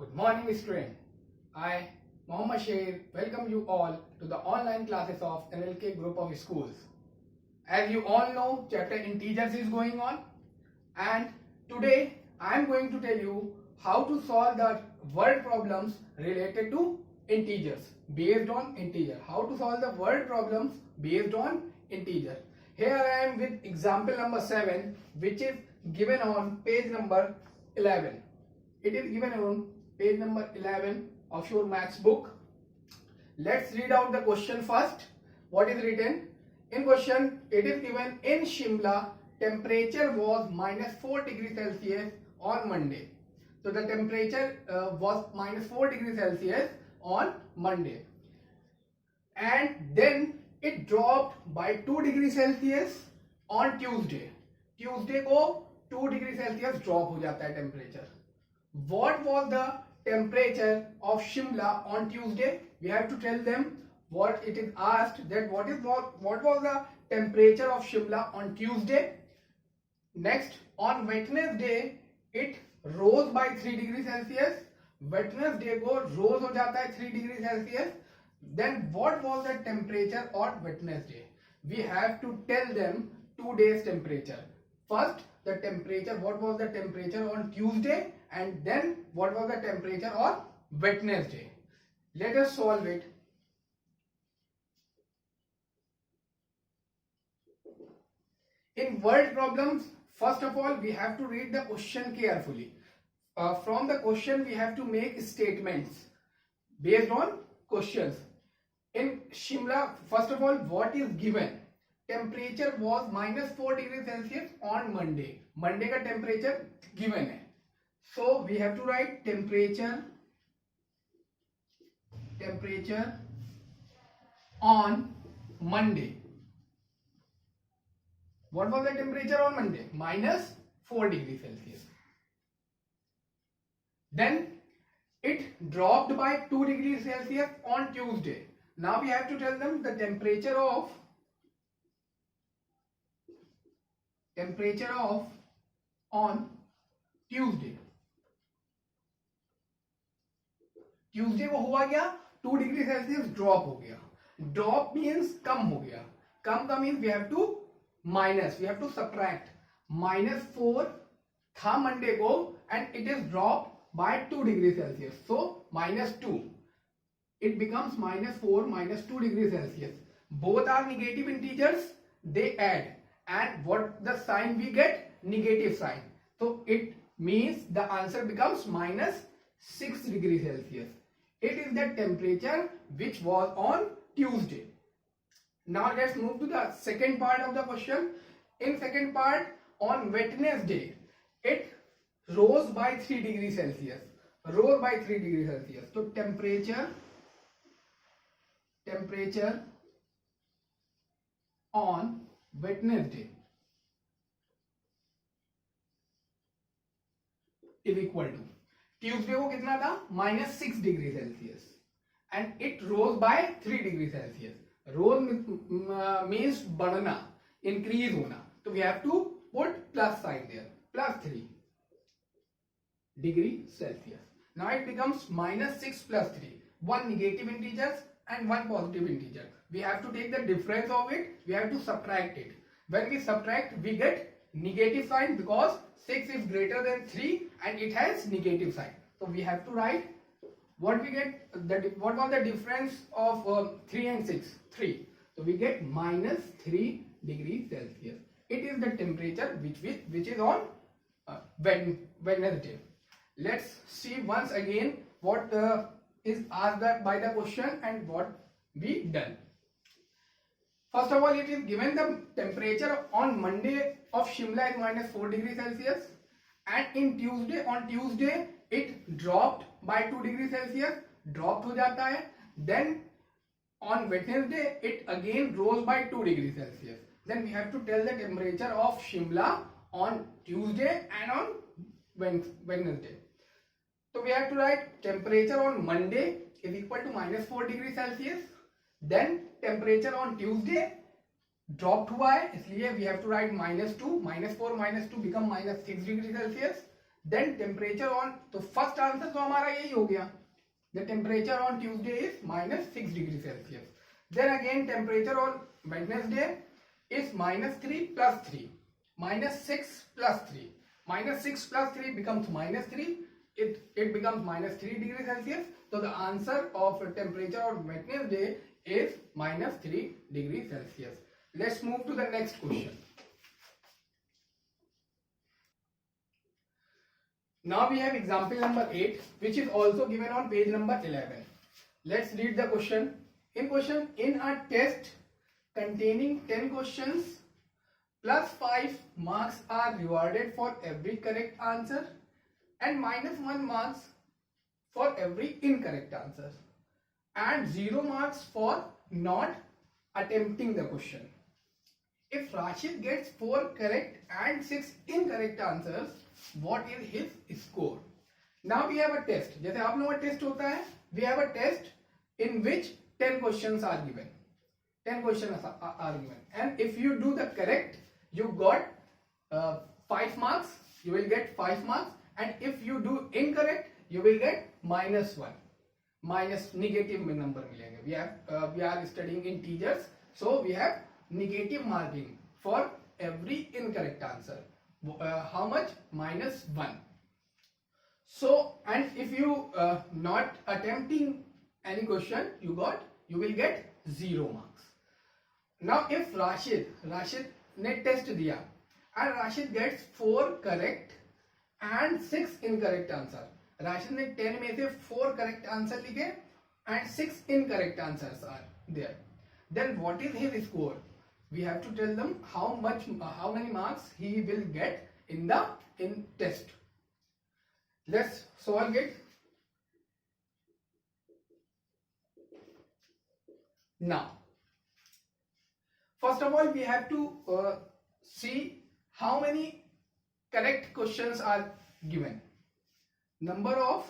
Good morning, student. I, Mohammad Shair, welcome you all to the online classes of NLK Group of Schools. As you all know, chapter integers is going on, and today I am going to tell you how to solve the word problems related to integers based on integer. How to solve the word problems based on integer. Here I am with example number 7, which is given on page number 11. It is given on page number 11 of your maths book. Let's read out the question first. What is written? In question, it is given in Shimla, temperature was -4 degrees Celsius on Monday. So the temperature was -4 degrees Celsius on Monday. And then it dropped by 2 degrees Celsius on Tuesday. Tuesday को 2 degree Celsius drop हो जाता है temperature. What was the temperature of Shimla on Tuesday? We have to tell them what it is asked, that what was the temperature of Shimla on Tuesday. Next, on Wednesday it rose by 3 degrees Celsius. Wednesday को rose हो जाता है 3 degrees Celsius. Then what was the temperature on Wednesday? We have to tell them 2 days temperature. First, the temperature, what was the temperature on Tuesday, and then what was the temperature on Wednesday. Let us solve it. In word problems, first of all, we have to read the question carefully. From the question, we have to make statements based on questions. In Shimla, first of all, what is given? Temperature was -4 degrees Celsius on Monday. Monday का temperature given है. So we have to write temperature on Monday. What was the temperature on Monday? -4 degrees Celsius. Then it dropped by 2 degrees Celsius on Tuesday. Now we have to tell them the temperature of on Tuesday. Tuesday को हुआ क्या? 2 degree Celsius drop हो गया. Drop means कम हो गया. कम का means we have to subtract. -4 था मंडे को and it is drop by 2 degree Celsius. So -2. It becomes -4 -2 degrees Celsius. Both are negative integers. They add. And what the sign we get? Negative sign. So it means the answer becomes -6 degrees Celsius. It is the temperature which was on Tuesday. Now let's move to the second part of the question. In second part, on Wednesday, it rose by 3 degrees Celsius. Rose by 3 degrees Celsius. So temperature on Wednesday is equal to Tuesday को कितना था? -6 degree Celsius and it rose by 3 degree Celsius. Rose means बढ़ना, increase होना. तो we have to put plus sign there. +3 degree Celsius. Now it becomes -6 + 3. One negative integers and one positive integer. We have to take the difference of it. We have to subtract it. When we subtract, we get negative sign because 6 is greater than 3 and it has negative sign. So we have to write what we get. What was the difference of 3 and 6? 3. So we get -3 degrees Celsius. It is the temperature which is on Wednesday. Let's see once again what is asked by the question and what we done. First of all, it is given the temperature on Monday of Shimla is -4 degrees Celsius, and on Tuesday it dropped by 2 degrees Celsius. Dropped हो जाता है. Then on Wednesday it again rose by 2 degrees Celsius. Then we have to tell the temperature of Shimla on Tuesday and on Wednesday. So we have to write temperature on Monday is equal to -4 degrees Celsius. Then temperature on Tuesday dropped हुआ है, इसलिए we have to write -2. -4 -2 become -6 degrees Celsius. Then temperature on, तो first answer तो हमारा यही हो गया. The temperature on Tuesday is -6 degrees Celsius. Then again temperature on Wednesday is -3 plus 3. -6 plus 3. -6 plus 3 becomes -3. It becomes -3 degrees Celsius. So the answer of temperature on Wednesday is -3 degrees Celsius. Let's move to the next question. Now we have example number 8, which is also given on page number 11. Let's read the question. In a test containing 10 questions, plus 5 marks are rewarded for every correct answer and -1 marks for every incorrect answer and 0 marks for not attempting the question. If Rashid gets 4 correct and 6 incorrect answers, what is his score? Now we have a test. जैसे आप लोगों का test होता है, we have a test in which 10 questions are given. 10 questions are given, and if you do the correct, you got 5 marks. You will get 5 marks, and if you do incorrect, you will get -1. Minus negative number मिलेंगे. We are studying integers, so we have negative marking for every incorrect answer. How much? -1. So, and if you not attempting any question, you will get 0 marks. Now if Rashid ने test दिया and Rashid gets 4 correct and 6 incorrect answer. Rashid ने 10 में से 4 correct answer लिखे and 6 incorrect answers are there. Then what is his score? We have to tell them how many marks he will get in test. Let's solve it. Now, first of all, we have to see how many correct questions are given. Number of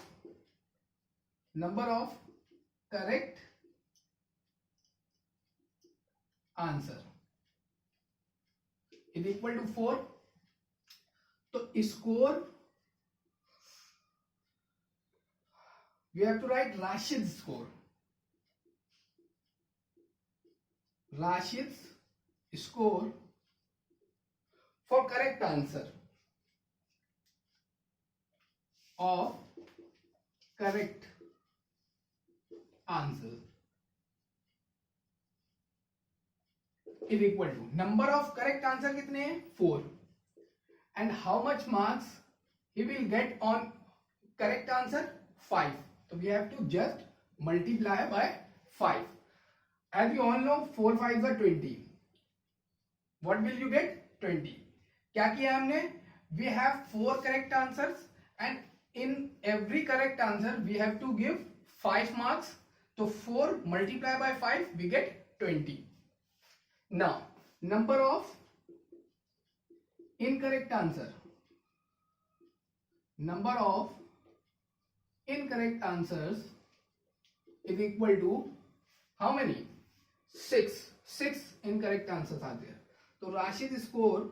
correct answer is equal to 4. So score, we have to write Rashid's score. Rashid's score for correct answer of correct answer is equal to number of correct answer कितने हैं? 4. And how much marks he will get on correct answer? 5. So we have to just multiply by 5. As you all know, 4 5s are 20. What will you get? 20. क्या किया हमने? We have 4 correct answers and in every correct answer we have to give 5 marks. So 4 multiplied by 5 we get 20. Now number of incorrect answer. Number of incorrect answers is equal to how many? 6. 6 incorrect answers are there. So Rashid's score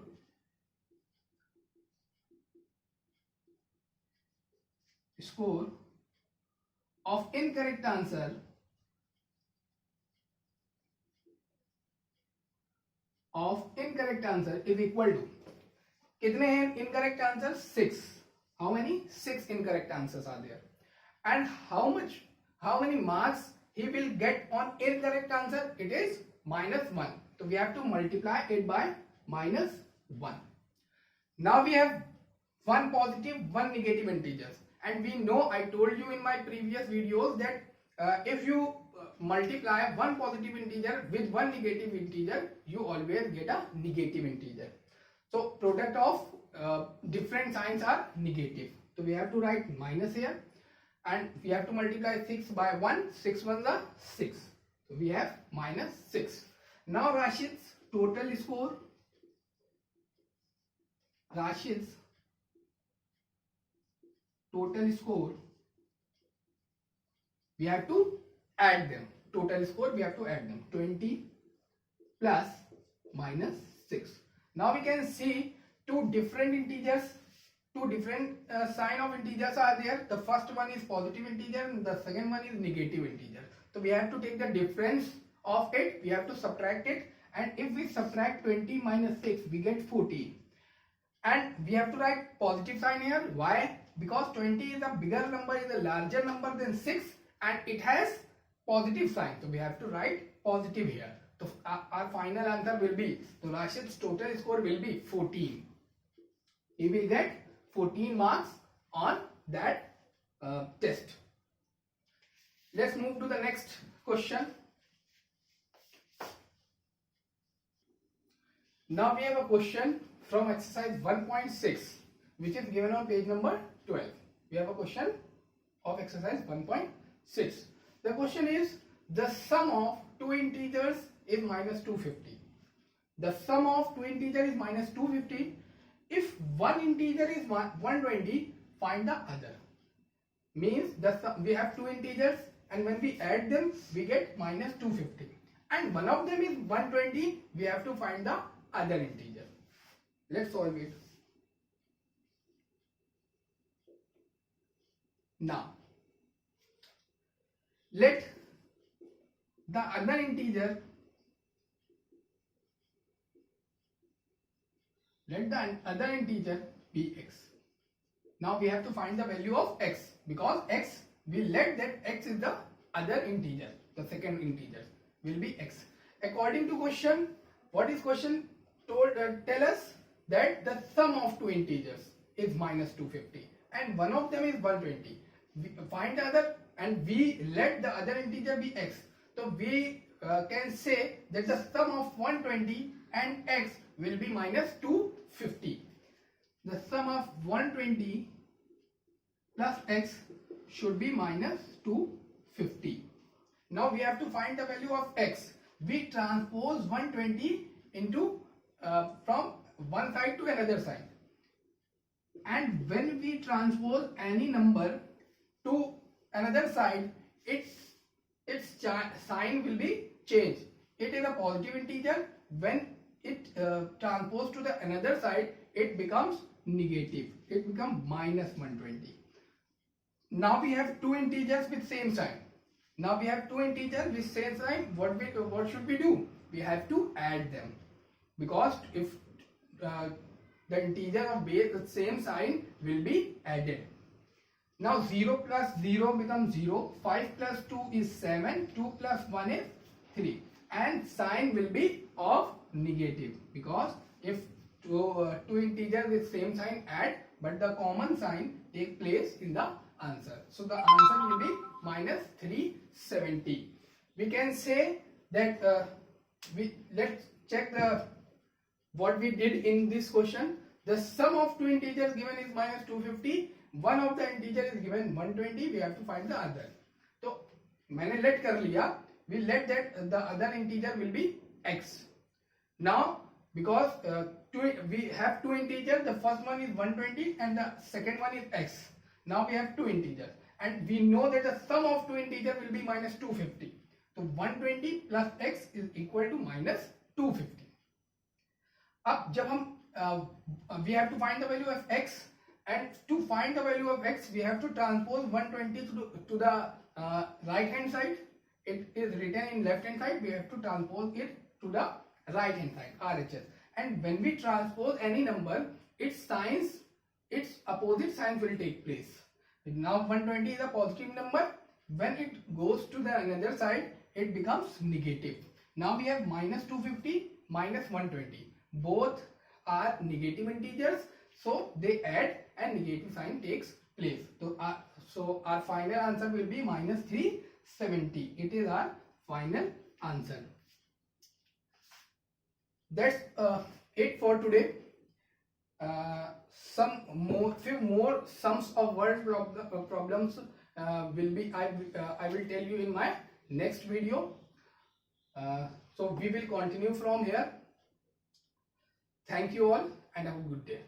of incorrect answer is equal to कितने हैं incorrect answers? 6. How many? 6 incorrect answers are there. And how many marks he will get on incorrect answer? It is -1. So we have to multiply it by -1. Now we have one positive, one negative integers, and we know, I told you in my previous videos that if you multiply one positive integer with one negative integer, you always get a negative integer. So product of different signs are negative. So we have to write minus here, and we have to multiply 6 by 1. 6 1s are 6. So we have -6. Now Rashid's total score. Rashid's total score, we have to add them. Total score we have to add them. 20 plus -6. Now we can see two different integers two different sign of integers are there. The first one is positive integer and the second one is negative integer. So we have to take the difference of it, we have to subtract it, and if we subtract 20 minus 6 we get 14, and we have to write positive sign here. Why? Because 20 is a bigger number, is a larger number than 6, and it has positive sign, so we have to write positive here. So our final answer will be, so Rashid's total score will be 14. He will get 14 marks on that test. Let's move to the next question. Now we have a question from exercise 1.6, which is given on page number 12. We have a question of exercise 1.6. The question is, the sum of two integers is minus 250. The sum of two integers is minus 250. If one integer is 120, find the other. Means we have two integers, and when we add them, we get minus 250. And one of them is 120, we have to find the other integer. Let's solve it. Now, let the other integer be x. Now we have to find the value of x, because x, we let that x is the other integer, the second integer will be x. According to question, what is question tell us? That the sum of two integers is minus 250 and one of them is 120. We find the other and we let the other integer be x. So we can say that the sum of 120 and x will be minus 250. The sum of 120 plus x should be minus 250. Now we have to find the value of x. We transpose 120 into from one side to another side, and when we transpose any number to another side, its sign will be changed. It is a positive integer. When it transposed to the another side, it becomes negative. It becomes minus 120. Now we have two integers with same sign. Now we have two integers with same sign. What should we do? We have to add them, because if the integer of base the same sign will be added. Now 0 plus 0 becomes 0, 5 plus 2 is 7, 2 plus 1 is 3, and sign will be of negative, because if two integers with same sign add, but the common sign take place in the answer. So the answer will be minus 370. We can say that let's check what we did in this question. The sum of two integers given is minus 250. One of the integer is given 120. We have to find the other. So मैंने let कर लिया. We let that the other integer will be x. Now because we have two integers, the first one is 120 and the second one is x. Now we have two integers and we know that the sum of two integers will be minus 250. So 120 plus x is equal to minus 250. अब जब हम we have to find the value of x, and to find the value of x we have to transpose 120 to the right hand side. It is written in left hand side, we have to transpose it to the right hand side, RHS. And when we transpose any number, its opposite signs will take place. Now 120 is a positive number. When it goes to the another side, it becomes negative. Now we have minus 250 minus 120. Both are negative integers, so they add and negative sign takes place. So our final answer will be minus 370. It is our final answer. That's it for today. Few more sums of word problems will be I will tell you in my next video. So we will continue from here. Thank you all and have a good day.